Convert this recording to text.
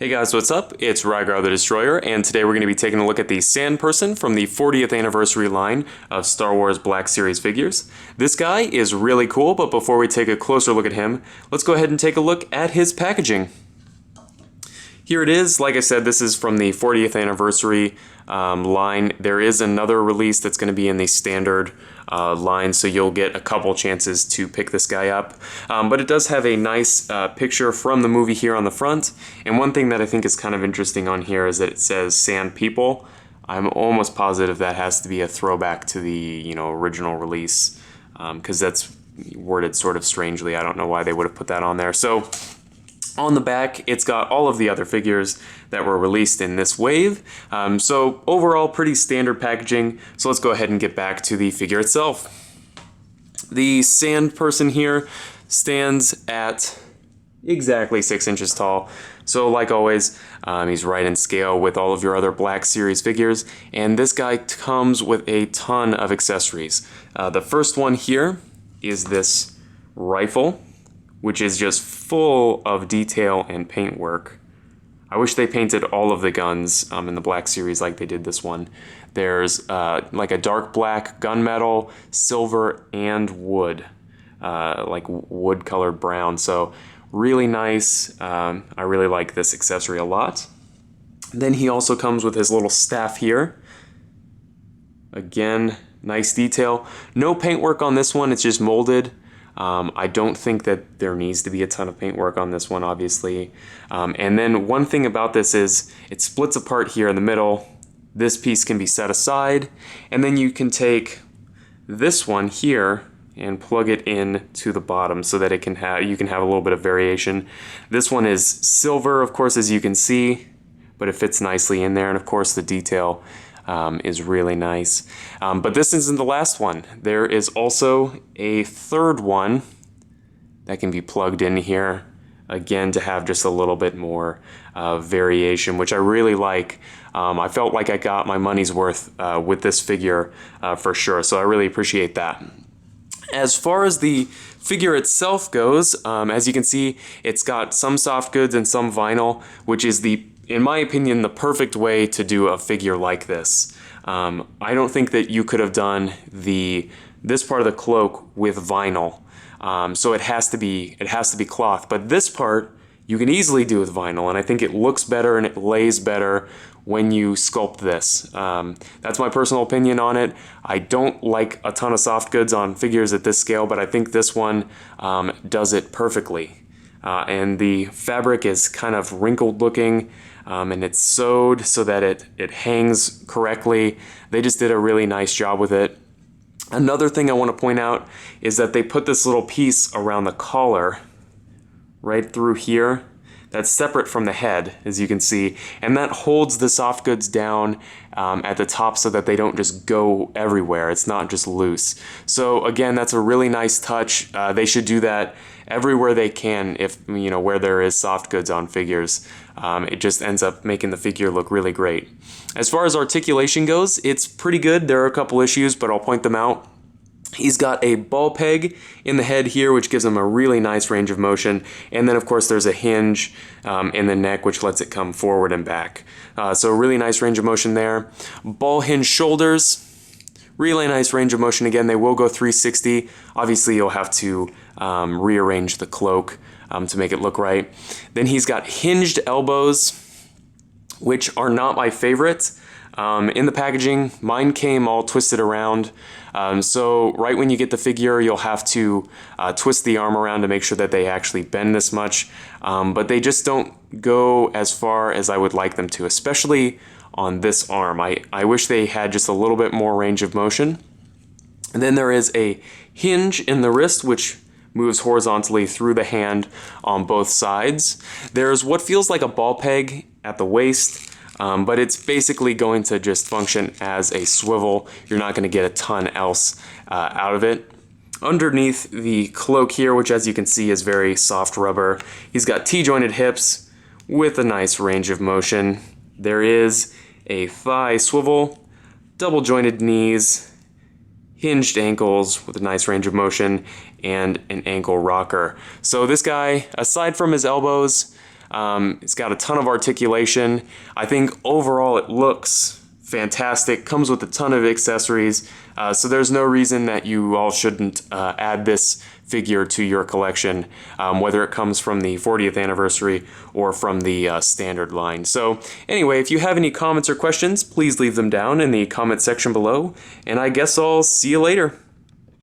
Hey guys, what's up? It's Rygar the Destroyer, and today we're going to be taking a look at the Sand Person from the 40th anniversary line of Star Wars Black Series figures. This guy is really cool, but before we take a closer look at him, let's go ahead and take a look at his packaging. Here it is. Like I said, this is from the 40th anniversary line. There is another release that's going to be in the standard line, so you'll get a couple chances to pick this guy up. But it does have a nice picture from the movie here on the front. And one thing that I think is kind of interesting on here is that it says Sand People. I'm almost positive that has to be a throwback to the original release, because that's worded sort of strangely. I don't know why they would have put that on there. So on the back, it's got all of the other figures that were released in this wave. So overall, pretty standard packaging. So let's go ahead and get back to the figure itself. The Sand Person here stands at exactly 6 inches tall. So like always, he's right in scale with all of your other Black Series figures. And this guy comes with a ton of accessories. The first one here is this rifle, which is just full of detail and paintwork. I wish they painted all of the guns in the Black Series like they did this one. There's like a dark black, gunmetal, silver, and wood, like wood colored brown. So really nice. I really like this accessory a lot. Then he also comes with his little staff here. Again, nice detail. No paintwork on this one, it's just molded. I don't think that there needs to be a ton of paintwork on this one, obviously. And then one thing about this is it splits apart here in the middle. This piece can be set aside, and then you can take this one here and plug it in to the bottom so that you can have a little bit of variation. This one is silver, of course, as you can see, but it fits nicely in there, and of course the detail is really nice. But this isn't the last one. There is also a third one that can be plugged in here, again, to have just a little bit more variation, which I really like. I felt like I got my money's worth with this figure for sure, so I really appreciate that. As far as the figure itself goes, as you can see, it's got some soft goods and some vinyl, which is in my opinion, the perfect way to do a figure like this. I don't think that you could have done this part of the cloak with vinyl, so it has to be cloth. But this part you can easily do with vinyl, and I think it looks better and it lays better when you sculpt this. That's my personal opinion on it. I don't like a ton of soft goods on figures at this scale, but I think this one does it perfectly. And the fabric is kind of wrinkled looking, and it's sewed so that it hangs correctly. They just did a really nice job with it. Another thing I want to point out is that they put this little piece around the collar right through here that's separate from the head, as you can see, and that holds the soft goods down at the top so that they don't just go everywhere. It's not just loose. So again, that's a really nice touch. They should do that everywhere they can, if where there is soft goods on figures. It just ends up making the figure look really great. As far as articulation goes, it's pretty good. There are a couple issues, but I'll point them out. He's got a ball peg in the head here, which gives him a really nice range of motion. And then, of course, there's a hinge in the neck, which lets it come forward and back. So really nice range of motion there. Ball hinge shoulders, really nice range of motion. Again, they will go 360. Obviously, you'll have to rearrange the cloak to make it look right. Then he's got hinged elbows, which are not my favorite. In the packaging, mine came all twisted around. So right when you get the figure, you'll have to twist the arm around to make sure that they actually bend this much. But they just don't go as far as I would like them to, especially on this arm. I wish they had just a little bit more range of motion. And then there is a hinge in the wrist, which moves horizontally through the hand on both sides. There's what feels like a ball peg at the waist. But it's basically going to just function as a swivel. You're not going to get a ton else out of it. Underneath the cloak here, which as you can see is very soft rubber, he's got T-jointed hips with a nice range of motion. There is a thigh swivel, double jointed knees, hinged ankles with a nice range of motion, and an ankle rocker. So this guy, aside from his elbows, It's got a ton of articulation. I think overall it looks fantastic, comes with a ton of accessories, so there's no reason that you all shouldn't add this figure to your collection, whether it comes from the 40th anniversary or from the standard line. So anyway, if you have any comments or questions, please leave them down in the comment section below, and I guess I'll see you later.